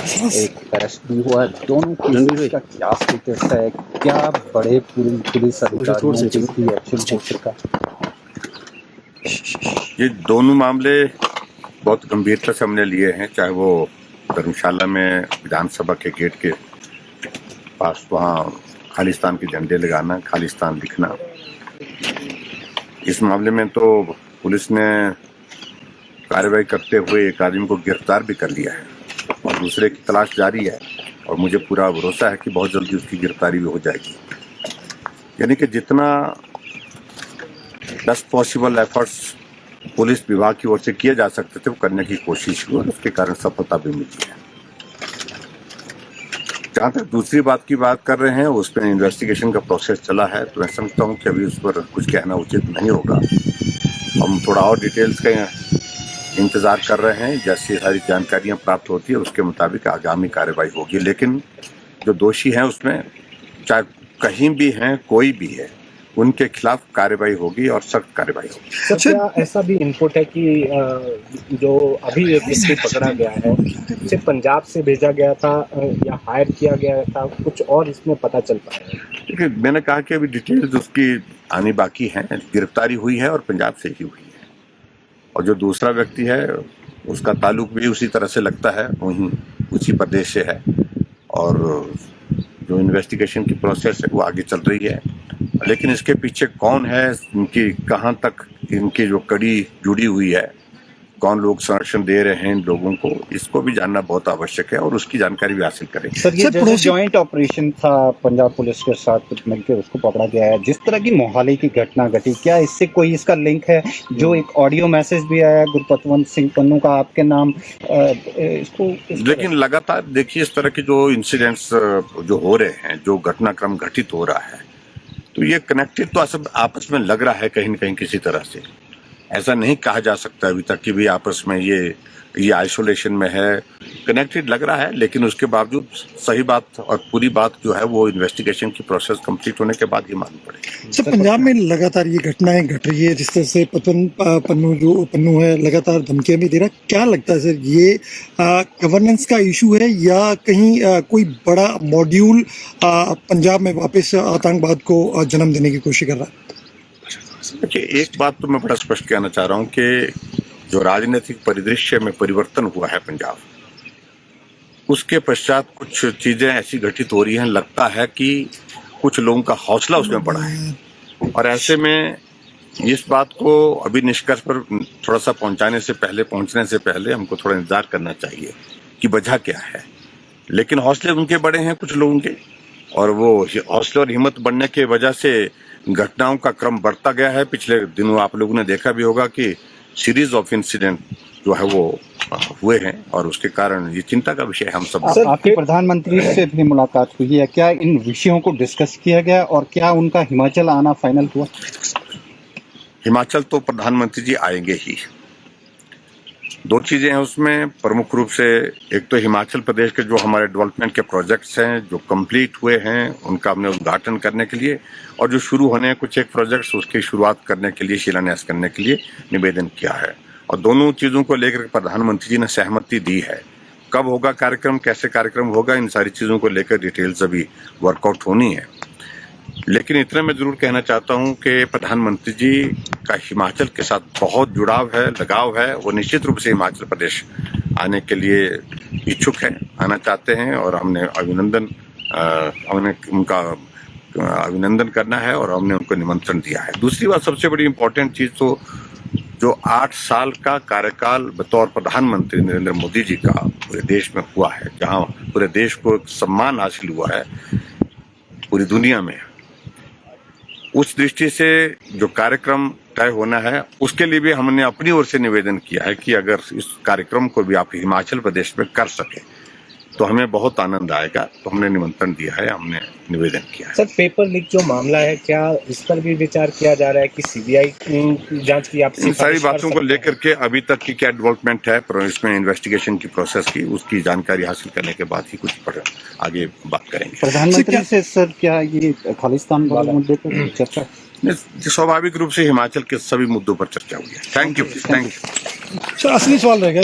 एक अरेस्ट भी हुआ है। दोनों केसेस का क्या स्टेटस है, क्या बड़े पुलिस अधिकारियों से इसकी एक्शन हो सकता है? ये दोनों मामले बहुत गंभीरता से हमने लिए हैं, चाहे वो धर्मशाला में विधानसभा के गेट के पास वहाँ खालिस्तान के झंडे लगाना, खालिस्तान लिखना। इस मामले में तो पुलिस ने कार्रवाई करते हुए एक आदमी को गिरफ्तार भी कर लिया है और दूसरे की तलाश जारी है और मुझे पूरा भरोसा है कि बहुत जल्दी उसकी गिरफ्तारी भी हो जाएगी। यानी कि जितना बेस्ट पॉसिबल एफर्ट्स पुलिस विभाग की ओर से किए जा सकते थे वो करने की कोशिश हुई और उसके कारण सफलता भी मिली है। जहाँ तक दूसरी बात की बात कर रहे हैं, उस पर इन्वेस्टिगेशन का प्रोसेस चला है, तो मैं समझता हूँ कि अभी उस पर कुछ कहना उचित नहीं होगा। हम थोड़ा और डिटेल्स का इंतजार कर रहे हैं, जैसी सारी जानकारियां प्राप्त होती है उसके मुताबिक आगामी कार्रवाई होगी। लेकिन जो दोषी हैं उसमें चाहे कहीं भी हैं, कोई भी है, उनके खिलाफ कार्रवाई होगी और सख्त कार्रवाई होगी। सर, क्या ऐसा भी इनपुट है कि जो अभी एक व्यक्ति पकड़ा गया है उसे पंजाब से भेजा गया था या हायर किया गया था, कुछ और इसमें पता चल पाया है? देखिए, मैंने कहा कि अभी डिटेल्स उसकी आनी बाकी है। गिरफ्तारी हुई है और पंजाब से ही हुई है, और जो दूसरा व्यक्ति है उसका ताल्लुक भी उसी तरह से लगता है, वहीं उसी प्रदेश से है, और जो इन्वेस्टिगेशन की प्रोसेस है वो आगे चल रही है। लेकिन इसके पीछे कौन है, इनकी कहाँ तक इनकी जो कड़ी जुड़ी हुई है, कौन लोग संरक्षण दे रहे हैं इन लोगों को, इसको भी जानना बहुत आवश्यक है और उसकी जानकारी भी हासिल करें। सर, ये जैसे जॉइंट ऑपरेशन था, पंजाब पुलिस के साथ मिलकर उसको पकड़ा गया है, जिस तरह की मोहाली की घटना घटी, क्या इससे कोई इसका लिंक है? जो एक ऑडियो मैसेज भी आया गुरपतवंत सिंह पन्नू का आपके नाम, इसको लेकिन लगातार देखिए इस तरह के जो इंसिडेंट्स जो हो रहे हैं, जो घटनाक्रम घटित हो रहा है, तो ये कनेक्टेड तो सब आपस में लग रहा है कहीं न कहीं किसी तरह से। ऐसा नहीं कहा जा सकता अभी तक कि भी आपस में ये आइसोलेशन में है, कनेक्टेड लग रहा है, लेकिन उसके बावजूद सही बात और पूरी बात जो है वो इन्वेस्टिगेशन की प्रोसेस कंप्लीट होने के बाद ही मालूम पड़ेगी। सर, पंजाब में लगातार ये घटनाएं घट रही है, जिस तरह से पन्नू है लगातार धमकियां भी दे रहा है, क्या लगता है सर, ये गवर्नेंस का इशू है या कहीं कोई बड़ा मॉड्यूल पंजाब में वापस आतंकवाद को जन्म देने की कोशिश कर रहा है? देखिए, एक बात तो मैं बड़ा स्पष्ट कहना चाह रहा हूँ कि जो राजनीतिक परिदृश्य में परिवर्तन हुआ है पंजाब, उसके पश्चात कुछ चीजें ऐसी घटित हो रही हैं, लगता है कि कुछ लोगों का हौसला उसमें बढ़ा है, और ऐसे में इस बात को अभी निष्कर्ष पर थोड़ा सा पहुंचने से पहले हमको थोड़ा इंतजार करना चाहिए कि वजह क्या है। लेकिन हौसले उनके बड़े हैं कुछ लोगों के, और वो हौसले और हिम्मत बढ़ने की वजह से घटनाओं का क्रम बढ़ता गया है। पिछले दिनों आप लोगों ने देखा भी होगा कि सीरीज ऑफ इंसिडेंट जो है वो हुए हैं, और उसके कारण ये चिंता का विषय हम सब। सर, आपकी प्रधानमंत्री से भी मुलाकात हुई है, क्या इन विषयों को डिस्कस किया गया और क्या उनका हिमाचल आना फाइनल हुआ? हिमाचल तो प्रधानमंत्री जी आएंगे ही। दो चीजें हैं उसमें प्रमुख रूप से, एक तो हिमाचल प्रदेश के जो हमारे डेवलपमेंट के प्रोजेक्ट्स हैं जो कंप्लीट हुए हैं उनका हमने उद्घाटन करने के लिए, और जो शुरू होने हैं कुछ एक प्रोजेक्ट्स उसकी शुरुआत करने के लिए, शिलान्यास करने के लिए निवेदन किया है, और दोनों चीजों को लेकर प्रधानमंत्री जी ने सहमति दी है। कब होगा कार्यक्रम, कैसे कार्यक्रम होगा, इन सारी चीजों को लेकर डिटेल्स अभी वर्कआउट होनी है। लेकिन इतना मैं जरूर कहना चाहता हूं कि प्रधानमंत्री जी का हिमाचल के साथ बहुत जुड़ाव है, लगाव है। वो निश्चित रूप से हिमाचल प्रदेश आने के लिए इच्छुक हैं, आना चाहते हैं, और हमने उनका अभिनंदन करना है और हमने उनको निमंत्रण दिया है। दूसरी बात, सबसे बड़ी इम्पोर्टेंट चीज तो जो 8 साल का कार्यकाल बतौर प्रधानमंत्री नरेंद्र मोदी जी का पूरे देश में हुआ है, जहां पूरे देश को सम्मान हासिल हुआ है पूरी दुनिया में, उस दृष्टि से जो कार्यक्रम तय होना है उसके लिए भी हमने अपनी ओर से निवेदन किया है कि अगर इस कार्यक्रम को भी आप हिमाचल प्रदेश में कर सके तो हमें बहुत आनंद आएगा। तो हमने निमंत्रण दिया है, हमने निवेदन किया है। सर, पेपर लीक जो मामला है, क्या इस पर भी विचार किया जा रहा है कि सीबीआई जांच की आप इन सारी बातों को लेकर के अभी तक की क्या डेवलपमेंट है इसमें इन्वेस्टिगेशन की प्रोसेस की, उसकी जानकारी हासिल करने के बाद ही कुछ आगे बात करेंगे। प्रधानमंत्री से सर क्या ये खालिस्तान वाले मुद्दे पर चर्चा? स्वाभाविक रूप से हिमाचल के सभी मुद्दों पर चर्चा हुई है। Thank you. असली सवाल रह गया।